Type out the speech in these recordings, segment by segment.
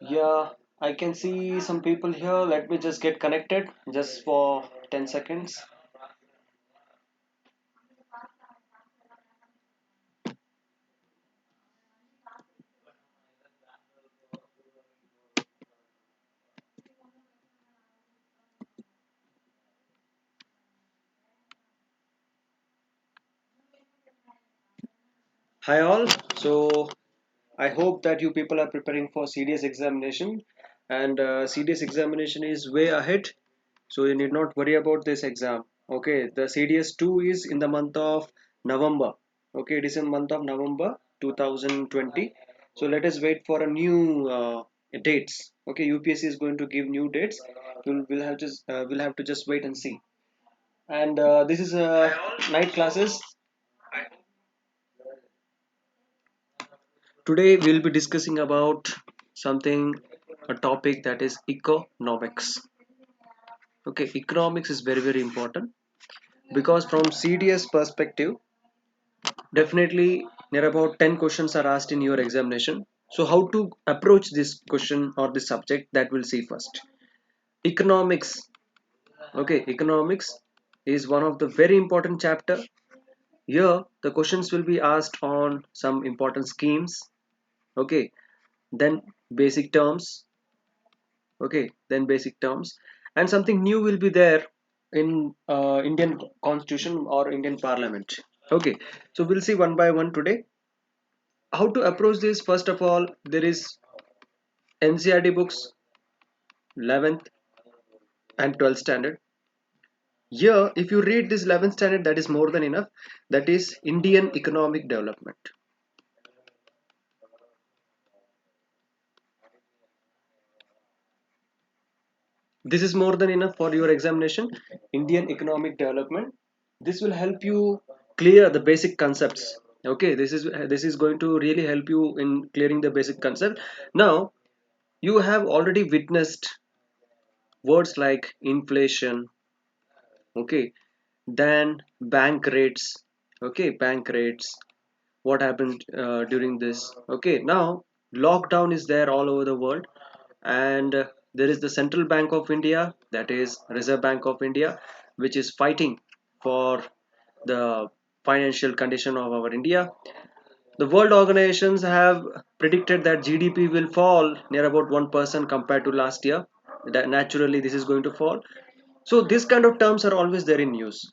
Yeah, I can see some people here. Let me just get connected just for 10 seconds. Hi all. So I hope that you people are preparing for CDS examination, and CDS examination is way ahead. So you need not worry about this exam. Okay, the CDS 2 is in the month of November. Okay, it is in month of November 2020. So let us wait for a new dates. Okay, UPSC is going to give new dates. We'll have to just wait and see. And this is night classes. Today we'll be discussing about something, a topic that is economics. Okay, economics is very important because from CDS perspective, definitely there are about 10 questions are asked in your examination. So how to approach this question or this subject, that we'll see first. Economics. Okay, economics is one of the very important chapter. Here the questions will be asked on some important schemes. Okay, then basic terms. Okay, then basic terms, and something new will be there in Indian constitution or Indian parliament. Okay, so we'll see one by one today how to approach this. First of all, there is NCRT books, 11th and 12th standard. Here if you read this 11th standard, that is more than enough. That is Indian economic development. This is more than enough for your examination. Indian economic development, this will help you clear the basic concepts. Okay, this is going to really help you in clearing the basic concept. Now you have already witnessed words like inflation. Okay, then bank rates. Okay, bank rates, what happened during this. Okay, now lockdown is there all over the world, and there is the Central Bank of India, that is Reserve Bank of India, which is fighting for the financial condition of our India. The world organizations have predicted that GDP will fall near about 1% compared to last year. That naturally this is going to fall. So these kind of terms are always there in news.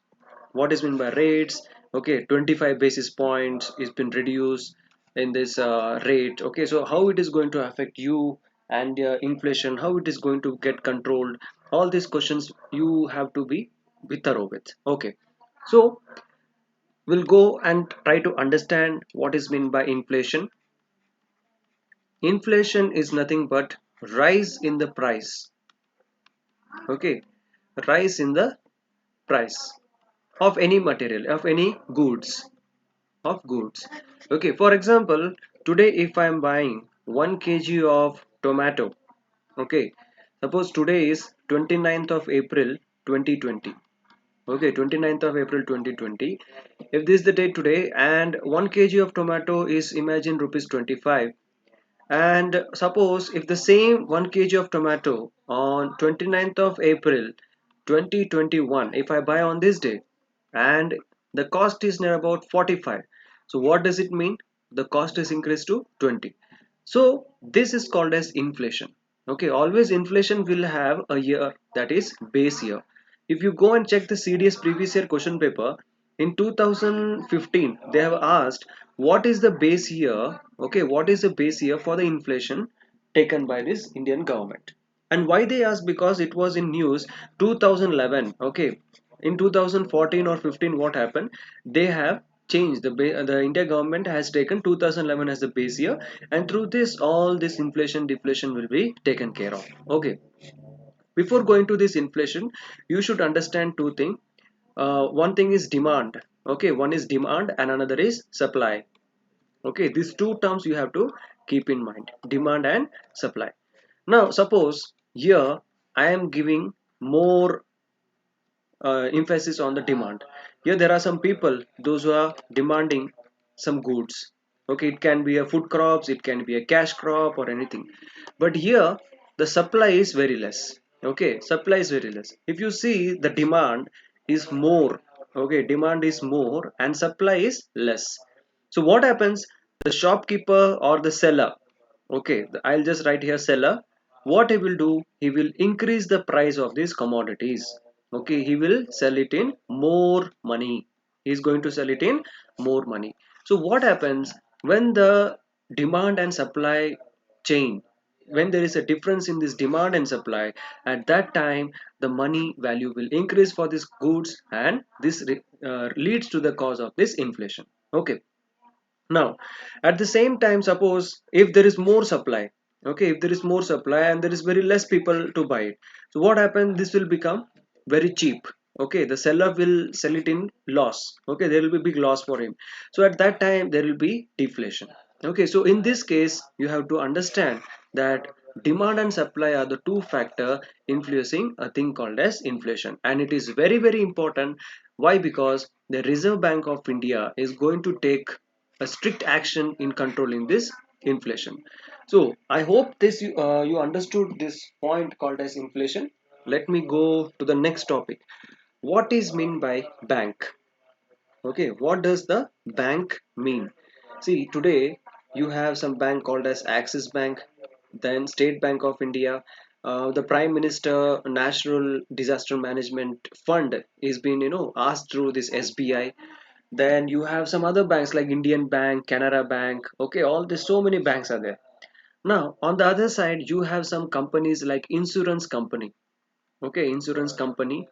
What is meant by rates? Okay, 25 basis points is been reduced in this rate. Okay, so how it is going to affect you, and inflation, how it is going to get controlled? All these questions you have to be thorough with. Okay, so we'll go and try to understand what is meant by inflation. Inflation is nothing but rise in the price. Okay, rise in the price of any material, of any goods. Okay, for example, today if I am buying 1 kg of tomato. Okay, suppose today is 29th of April 2020. Okay, 29th of April 2020. If this is the date today, and 1 kg of tomato is, imagine, rupees 25, and suppose if the same 1 kg of tomato on 29th of April 2021, if I buy on this day, and the cost is near about 45, so what does it mean? The cost is increased to 20. So this is called as inflation. Okay, always inflation will have a year, that is base year. If you go and check the CDS previous year question paper, in 2015 they have asked what is the base year. Okay, what is the base year for the inflation taken by this Indian government? And why they asked? Because it was in news 2011. Okay, in 2014 or 15, what happened? They have changed the India government has taken 2011 as the base year, and through this all this inflation deflation will be taken care of. Okay, before going to this inflation, you should understand two things. One thing is demand. Okay, one is demand and another is supply. Okay, these two terms you have to keep in mind, demand and supply. Now suppose here I am giving more emphasis on the demand. Here there are some people, those who are demanding some goods. Okay, it can be a food crops, it can be a cash crop or anything. But here the supply is very less. Okay, supply is very less. If you see, the demand is more. Okay, demand is more and supply is less. So what happens? The shopkeeper or the seller, okay, I'll just write here seller, what he will do, he will increase the price of these commodities. Okay, he will sell it in more money. He's going to sell it in more money. So what happens when the demand and supply chain, when there is a difference in this demand and supply, at that time the money value will increase for these goods, and this leads to the cause of this inflation. Okay, now at the same time, suppose if there is more supply, okay, if there is more supply and there is very less people to buy it, so what happens, this will become very cheap. Okay, the seller will sell it in loss. Okay, there will be big loss for him. So at that time there will be deflation. Okay, so in this case you have to understand that demand and supply are the two factor influencing a thing called as inflation, and it is very very important. Why? Because the Reserve Bank of India is going to take a strict action in controlling this inflation. So I hope this you understood this point called as inflation. Let me go to the next topic. What is mean by bank? Okay, what does the bank mean? See, today you have some bank called as Axis Bank, then State Bank of India, the Prime Minister National Disaster Management Fund is being asked through this SBI. Then you have some other banks like Indian Bank, Canara Bank. Okay, all this, so many banks are there. Now on the other side you have some companies like insurance company. Okay, insurance company,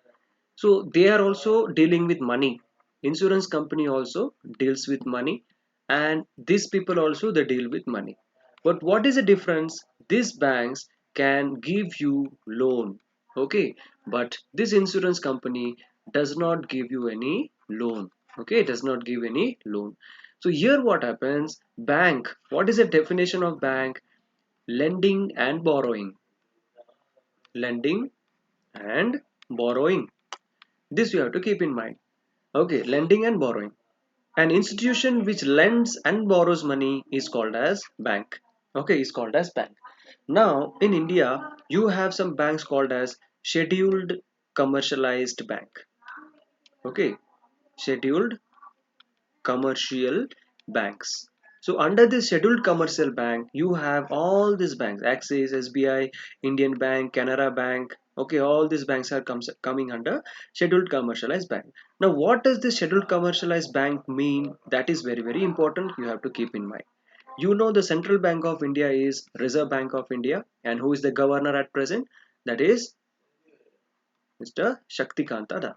so they are also dealing with money. Insurance company also deals with money, and these people also they deal with money. But what is the difference? These banks can give you loan. Okay, but this insurance company does not give you any loan. Okay, it does not give any loan. So here what happens? Bank. What is the definition of bank? Lending and borrowing. Lending and borrowing. This you have to keep in mind. Okay, lending and borrowing. An institution which lends and borrows money is called as bank. Okay, is called as bank. Now in India, you have some banks called as scheduled commercialized bank. Okay, scheduled commercial banks. So under this scheduled commercial bank, you have all these banks: Axis, SBI, Indian Bank, Canara Bank. Okay, all these banks are coming under scheduled commercialized bank. Now, what does this scheduled commercialized bank mean? That is very very important. You have to keep in mind. You know the Central Bank of India is Reserve Bank of India, and who is the governor at present? That is Mr. Shakti Kanta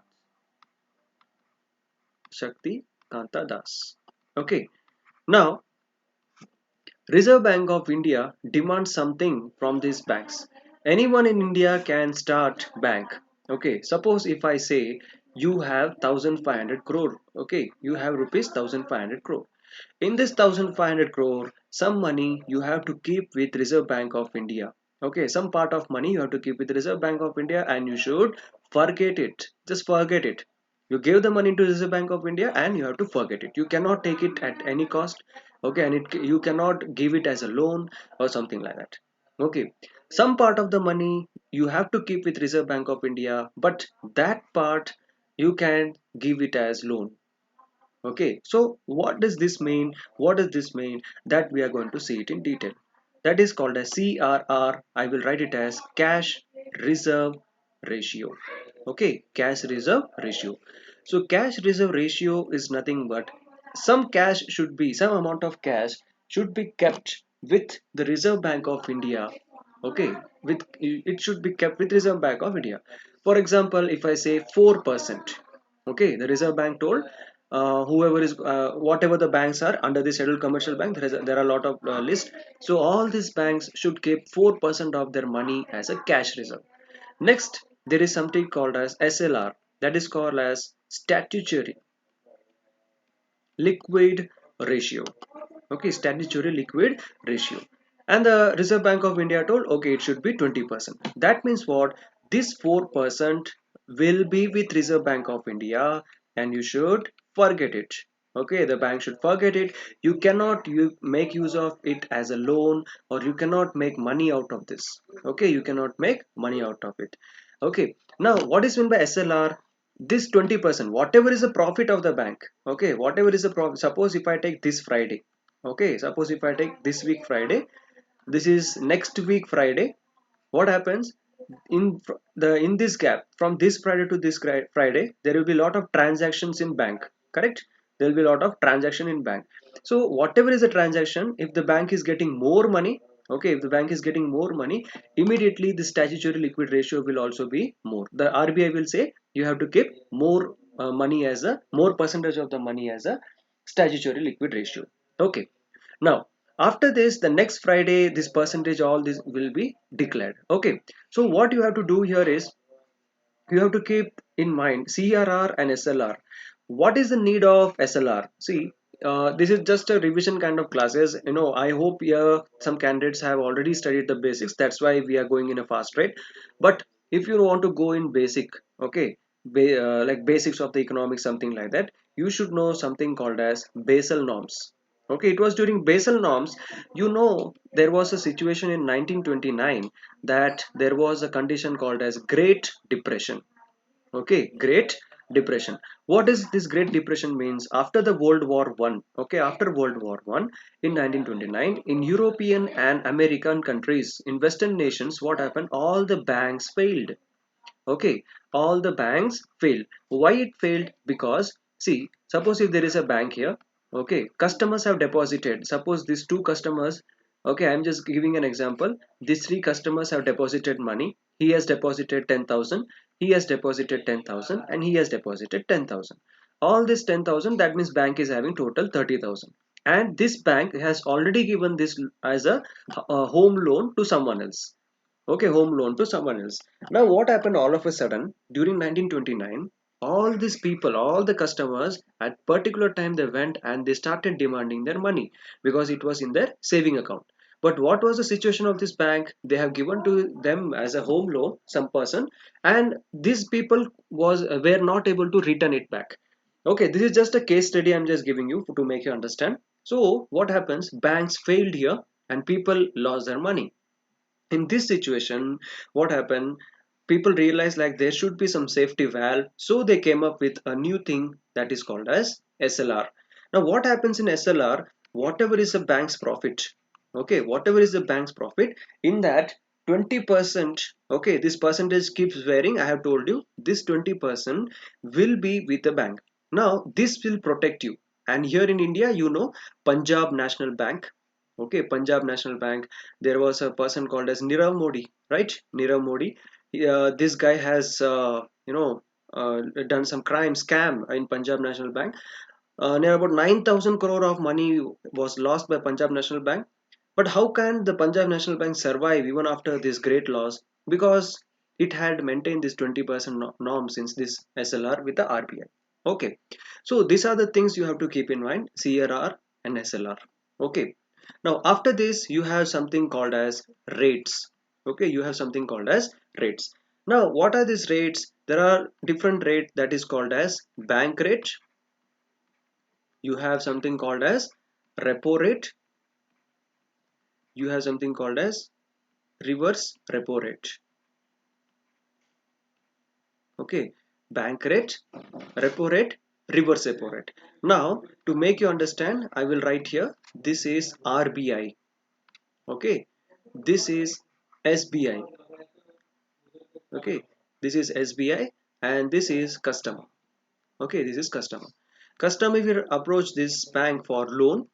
Das. Okay. Now Reserve Bank of India demands something from these banks. Anyone in India can start bank. Okay, suppose if I say you have 1500 crore. Okay, you have rupees 1500 crore. In this 1500 crore, some money you have to keep with Reserve Bank of India. Okay, some part of money you have to keep with Reserve Bank of India, and you should forget it. Just forget it. You give the money to Reserve Bank of India and you have to forget it. You cannot take it at any cost. Okay, and you cannot give it as a loan or something like that. Okay, some part of the money you have to keep with Reserve Bank of India, but that part you can give it as loan. Okay, so what does this mean? What does this mean? That we are going to see it in detail. That is called as CRR. I will write it as cash reserve ratio. Okay, cash reserve ratio. So cash reserve ratio is nothing but some amount of cash should be kept with the Reserve Bank of India. Okay, with it should be kept with Reserve Bank of India. For example, if I say 4%, okay, the Reserve Bank told whoever is whatever the banks are under the scheduled commercial bank, there are a lot of list. So all these banks should keep 4% of their money as a cash reserve. Next, there is something called as SLR, that is called as statutory liquid ratio. Okay, statutory liquid ratio. And the Reserve Bank of India told, okay, it should be 20%. That means what? This 4% will be with Reserve Bank of India, and you should forget it. Okay, the bank should forget it. You cannot you make use of it as a loan, or you cannot make money out of this. Okay, you cannot make money out of it. Okay, now what is meant by SLR? This 20%, whatever is the profit of the bank. Okay, whatever is the profit. Suppose if I take this Friday. Okay, suppose if I take this week Friday, this is next week Friday. What happens in this gap from this Friday to this Friday? There will be a lot of transactions in bank. Correct? There will be a lot of transaction in bank. So whatever is the transaction, if the bank is getting more money, okay, if the bank is getting more money, immediately the statutory liquid ratio will also be more. The RBI will say you have to keep more money as a more percentage of the money as a statutory liquid ratio. Okay, now after this, the next Friday, this percentage, all this will be declared. Okay, so what you have to do here is you have to keep in mind CRR and SLR. What is the need of SLR? See, this is just a revision kind of classes. I hope some candidates have already studied the basics. That's why we are going in a fast rate. But if you want to go in basic, okay, like basics of the economics, something like that, you should know something called as Basel norms. Okay, it was during Basel norms. There was a situation in 1929 that there was a condition called as Great Depression. Okay, Great Depression. What is this Great Depression means? After the World War One, okay, after World War One in 1929, in European and American countries, in Western nations, what happened? All the banks failed. Okay, all the banks failed. Why it failed? Because see, suppose if there is a bank here, okay, customers have deposited. Suppose these two customers, okay, I'm just giving an example. These three customers have deposited money. He has deposited 10,000, he has deposited 10,000, and he has deposited 10,000. All this 10,000, that means bank is having total 30,000. And this bank has already given this as a home loan to someone else. Okay, home loan to someone else. Now what happened all of a sudden during 1929? All these people, all the customers, at particular time they went and they started demanding their money because it was in their saving account. But what was the situation of this bank? They have given to them as a home loan some person, and these people were not able to return it back. Okay, this is just a case study I'm just giving you to make you understand. So what happens? Banks failed here and people lost their money. In this situation, what happened? People realized like there should be some safety valve, so they came up with a new thing that is called as SLR. Now what happens in SLR? Whatever is the bank's profit, okay, whatever is the bank's profit, in that 20%, okay, this percentage keeps varying. I have told you this 20% will be with the bank. Now this will protect you. And here in India, Punjab National Bank. Okay, Punjab National Bank. There was a person called as Nirav Modi, right? Nirav Modi. This guy has, done some crime scam in Punjab National Bank. Near about 9,000 crore of money was lost by Punjab National Bank. But how can the Punjab National Bank survive even after this great loss? Because it had maintained this 20% norm since this SLR with the RBI. Okay, so these are the things you have to keep in mind: CRR and SLR. Okay, now after this you have something called as rates. Okay, you have something called as rates. Now what are these rates? There are different rates that is called as bank rate. You have something called as repo rate. You have something called as reverse repo rate. Okay, bank rate, repo rate, reverse repo rate. Now to make you understand, I will write here, this is RBI. Okay, this is SBI. Okay, this is SBI and this is customer. Okay, this is customer. Customer will approach this bank for loan.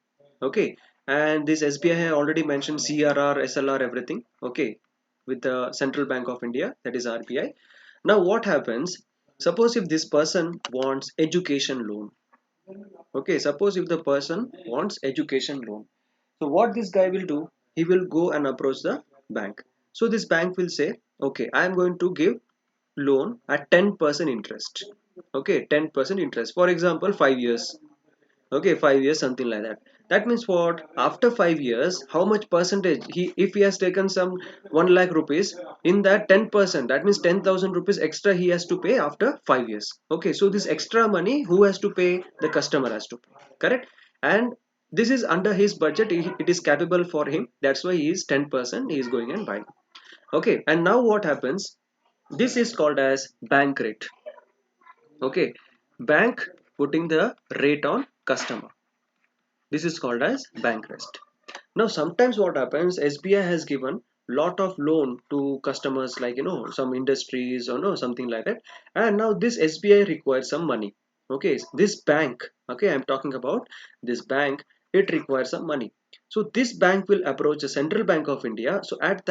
Okay, and this SBI have already mentioned CRR, SLR, everything. Okay, with the Central Bank of India, that is RBI. Now what happens? Suppose if this person wants education loan. Okay, suppose if the person wants education loan. So what this guy will do? He will go and approach the bank. So this bank will say, okay, I am going to give loan at 10% interest. Okay, 10% interest. For example, 5 years. Okay, 5 years, something like that. That means what? After 5 years, how much percentage he, if he has taken some 1 lakh rupees, in that 10%, that means 10,000 rupees extra he has to pay after 5 years. Okay, so this extra money, who has to pay? The customer has to pay. Correct? And this is under his budget. It is capable for him. That's why he is 10%. He is going and buying. Okay, and now what happens? This is called as bank rate. Okay, bank putting the rate on customer. This is called as bank rate. Now sometimes what happens, SBI has given lot of loan to customers, like some industries or no something like that, and now this SBI requires some money. Okay, this bank, okay, I'm talking about this bank, it requires some money. So this bank will approach the Central Bank of India. So at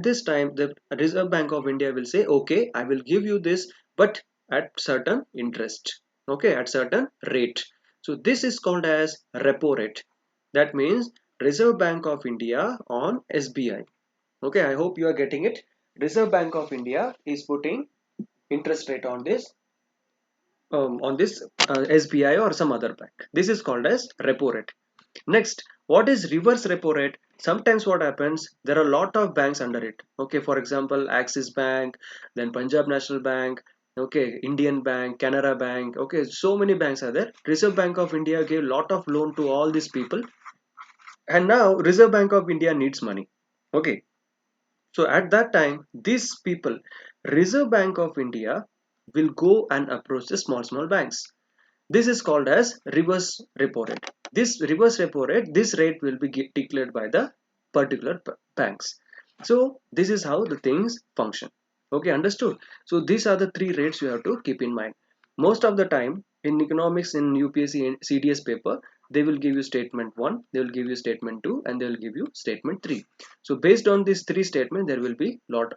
this time the Reserve Bank of India will say, okay, I will give you this, but at certain interest, okay, at certain rate. So this is called as repo rate. That means Reserve Bank of India on SBI. Okay, I hope you are getting it. Reserve Bank of India is putting interest rate on this SBI or some other bank. This is called as repo rate. Next, what is reverse repo rate? Sometimes what happens, there are a lot of banks under it. Okay, for example, Axis Bank, then Punjab National Bank, okay, Indian Bank, Canara Bank. Okay, so many banks are there. Reserve Bank of India gave lot of loan to all these people, and now Reserve Bank of India needs money. Okay, so at that time, these people, Reserve Bank of India will go and approach the small banks. This is called as reverse repo rate. This reverse repo rate, this rate will be declared by the particular banks. So this is how the things function. Okay, understood? So these are the three rates you have to keep in mind. Most of the time in economics, in UPSC and CDS paper, they will give you statement 1, they will give you statement 2, and they will give you statement 3. So based on these three statements, there will be lot,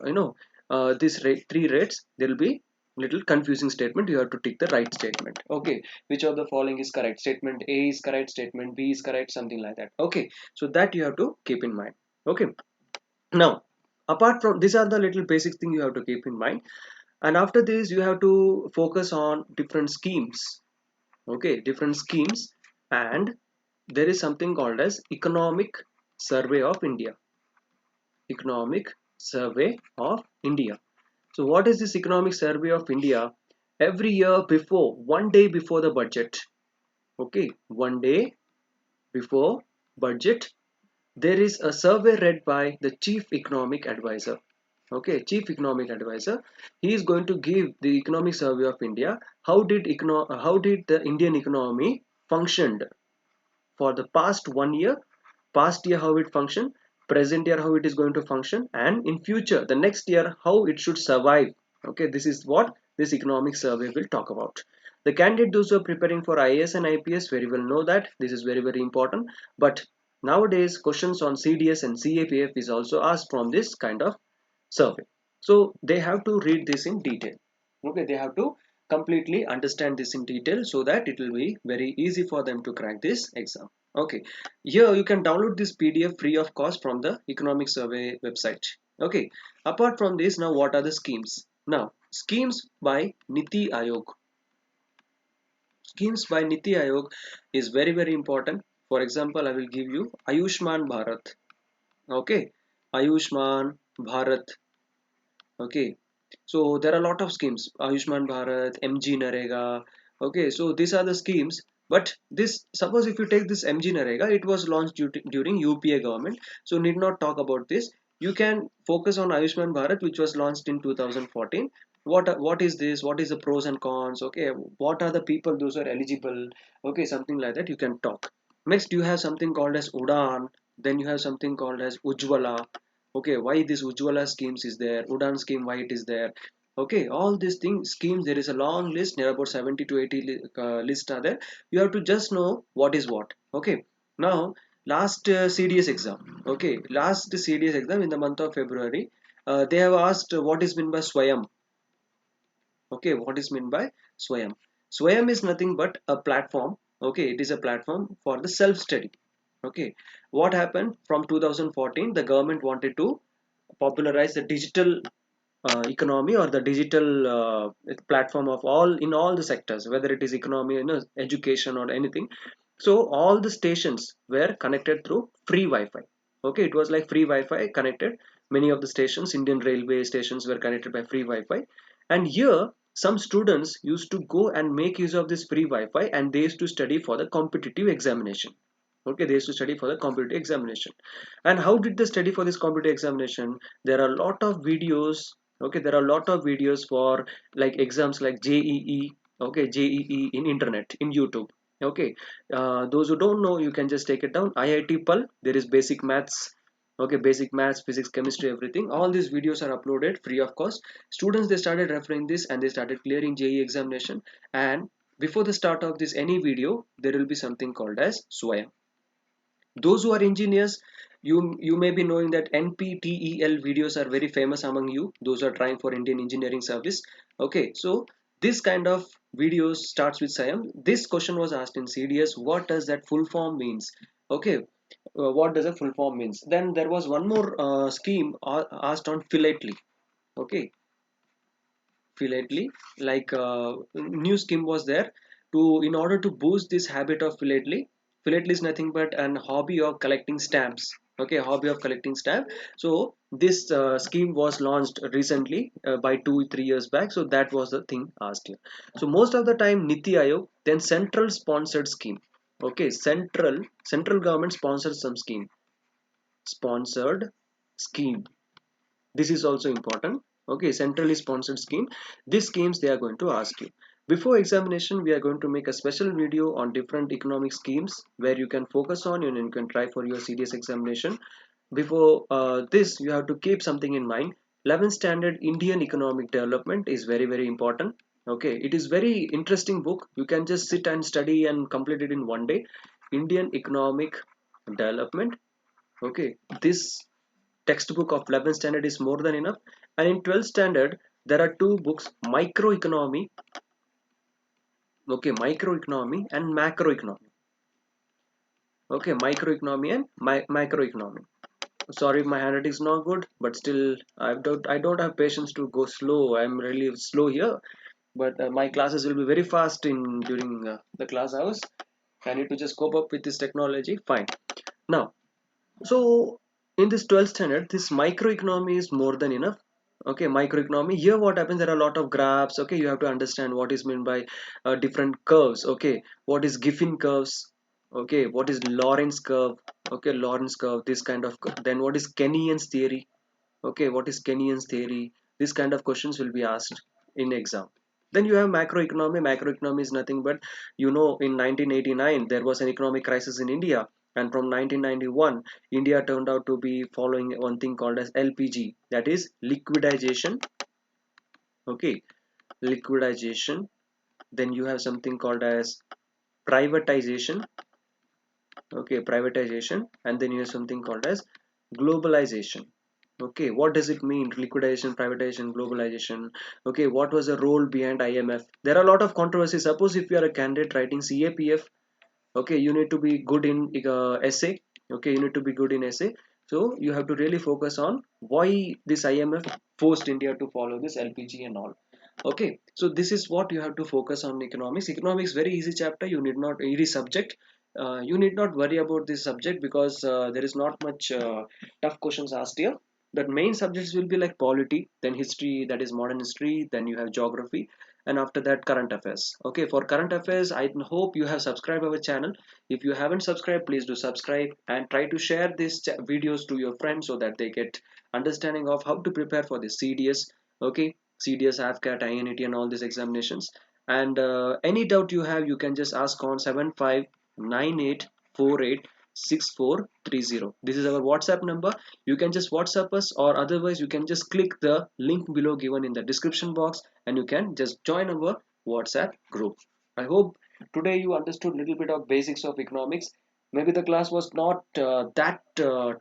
this rate, three rates, there will be little confusing statement. You have to tick the right statement. Okay, which of the following is correct? Statement A is correct, statement B is correct, something like that. Okay, so that you have to keep in mind. Okay, now apart from these are the little basic thing you have to keep in mind, and after this you have to focus on different schemes. Okay, different schemes. And there is something called as Economic Survey of India. Economic Survey of India. So what is this Economic Survey of India? Every year before, one day before the budget, okay, one day before budget, there is a survey read by the Chief Economic Advisor. Okay, Chief Economic Advisor. He is going to give the Economic Survey of India. How did the Indian economy functioned for the past 1 year, past year how it functioned, present year how it is going to function, and in future the next year how it should survive. Okay, this is what this economic survey will talk about. The candidate, those who are preparing for IAS and IPS, very well know that this is very important. But nowadays questions on CDS and CAPF is also asked from this kind of survey. So they have to read this in detail. Okay, they have to completely understand this in detail, so that it will be very easy for them to crack this exam. Okay, here you can download this PDF free of cost from the economic survey website. Okay, apart from this, now what are the schemes? Now schemes by Niti Aayog. Schemes by Niti Aayog is very important. For example, I will give you Ayushman Bharat. Okay, Ayushman Bharat. Okay, so there are a lot of schemes: Ayushman Bharat, MG Narega. Okay, so these are the schemes. But this, suppose if you take this MG Narega, it was launched during UPA government, so need not talk about this. You can focus on Ayushman Bharat, which was launched in 2014. What is this? What is the pros and cons? Okay, what are the people those are eligible? Okay, something like that you can talk. Next, you have something called as Udan. Then you have something called as Ujwala. Okay, why this Ujwala schemes is there, Udan scheme, why it is there. Okay, all these things schemes, there is a long list, near about 70 to 80 list are there. You have to just know what is what. Okay, now last CDS exam, okay, last CDS exam in the month of February, they have asked what is meant by Swayam. Okay, what is meant by Swayam? Swayam is nothing but a platform. Okay, it is a platform for the self study. Okay, what happened from 2014, the government wanted to popularize the digital economy, or the digital platform of all, in all the sectors, whether it is economy, education or anything. So all the stations were connected through free Wi-Fi. Okay, it was like free Wi-Fi connected. Many of the stations, Indian Railway stations, were connected by free Wi-Fi. And here, some students used to go and make use of this free Wi-Fi, and they used to study for the competitive examination. Okay, they used to study for the competitive examination. And how did they study for this competitive examination? There are a lot of videos. Okay, there are a lot of videos for like exams like JEE. Okay, JEE in internet, in YouTube. Okay, those who don't know, you can just take it down. IIT Pal, there is basic maths. Okay, basic maths, physics, chemistry, everything. All these videos are uploaded free of cost. Students, they started referring this and they started clearing JEE examination. And before the start of this any video, there will be something called as Swayam. Those who are engineers, you may be knowing that NPTEL videos are very famous among you, those are trying for Indian engineering service. Okay, so this kind of videos starts with Siam. This question was asked in CDS, what does that full form means? Okay, what does a full form means? Then there was one more scheme asked on philately. Okay, philately, like new scheme was there to, in order to boost this habit of philately is nothing but an hobby of collecting stamps. Okay, hobby of collecting stamp. So this scheme was launched recently by 2 3 years back. So that was the thing asked here. So most of the time Niti Aayog, then central sponsored scheme. Okay, central government sponsors some scheme, sponsored scheme. This is also important. Okay, centrally sponsored scheme. These schemes they are going to ask you before examination. We are going to make a special video on different economic schemes where you can focus on and you can try for your serious examination. Before this, you have to keep something in mind. 11th standard Indian economic development is very very important. Okay, it is very interesting book. You can just sit and study and complete it in one day. Indian economic development. Okay, this textbook of 11th standard is more than enough. And in 12th standard, there are two books, microeconomy. Okay, microeconomy and macroeconomy. Okay, microeconomy and macroeconomy. Sorry, my handwriting is not good, but still I don't have patience to go slow. I'm really slow here. But my classes will be very fast in during the class hours. I need to just cope up with this technology. Fine. Now, so in this 12th standard, this microeconomy is more than enough. Okay, microeconomy. Here what happens, there are a lot of graphs. Okay, you have to understand what is meant by different curves. Okay, what is Giffen curves? Okay, what is Lorentz curve? Okay, Lorentz curve, this kind of curve. Then what is Kenyan's theory? Okay, what is Kenyan's theory? This kind of questions will be asked in exam. Then you have macroeconomy. Macroeconomy is nothing but, in 1989 there was an economic crisis in India, and from 1991 India turned out to be following one thing called as LPG, that is liquidization. Okay, liquidization. Then you have something called as privatization. Okay, privatization. And then you have something called as globalization. Okay, what does it mean? Liquidation, privatization, globalization. Okay, what was the role behind IMF? There are a lot of controversies. Suppose if you are a candidate writing CAPF, okay, you need to be good in essay. Okay, you need to be good in essay. So you have to really focus on why this IMF forced India to follow this LPG and all. Okay, so this is what you have to focus on. Economics very easy chapter. You need not, easy subject. You need not worry about this subject because there is not much tough questions asked here. The main subjects will be like polity, then history, that is modern history, then you have geography, and after that current affairs. Okay, for current affairs, I hope you have subscribed our channel. If you haven't subscribed, please do subscribe and try to share these videos to your friends so that they get understanding of how to prepare for this CDS. Okay, CDS, Afcat, Inet, and all these examinations. And any doubt you have, you can just ask on 7598486430. This is our WhatsApp number. You can just WhatsApp us, or otherwise you can just click the link below given in the description box, and you can just join our WhatsApp group. I hope today you understood a little bit of basics of economics. Maybe the class was not that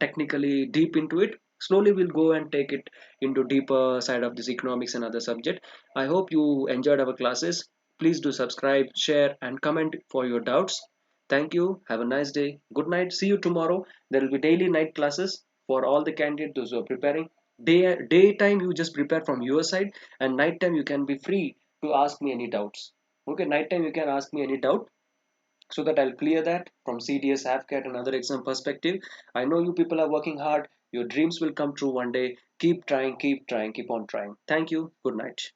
technically deep into it. Slowly we'll go and take it into deeper side of this economics and other subject. I hope you enjoyed our classes. Please do subscribe, share, and comment for your doubts. Thank you. Have a nice day. Good night. See you tomorrow. There will be daily night classes for all the candidates those who are preparing. Daytime you just prepare from your side, and nighttime you can be free to ask me any doubts. Okay, nighttime you can ask me any doubt. so that I'll clear that from CDS, AFCAT, and other exam perspective. I know you people are working hard. Your dreams will come true one day. Keep trying, keep trying, keep on trying. Thank you. Good night.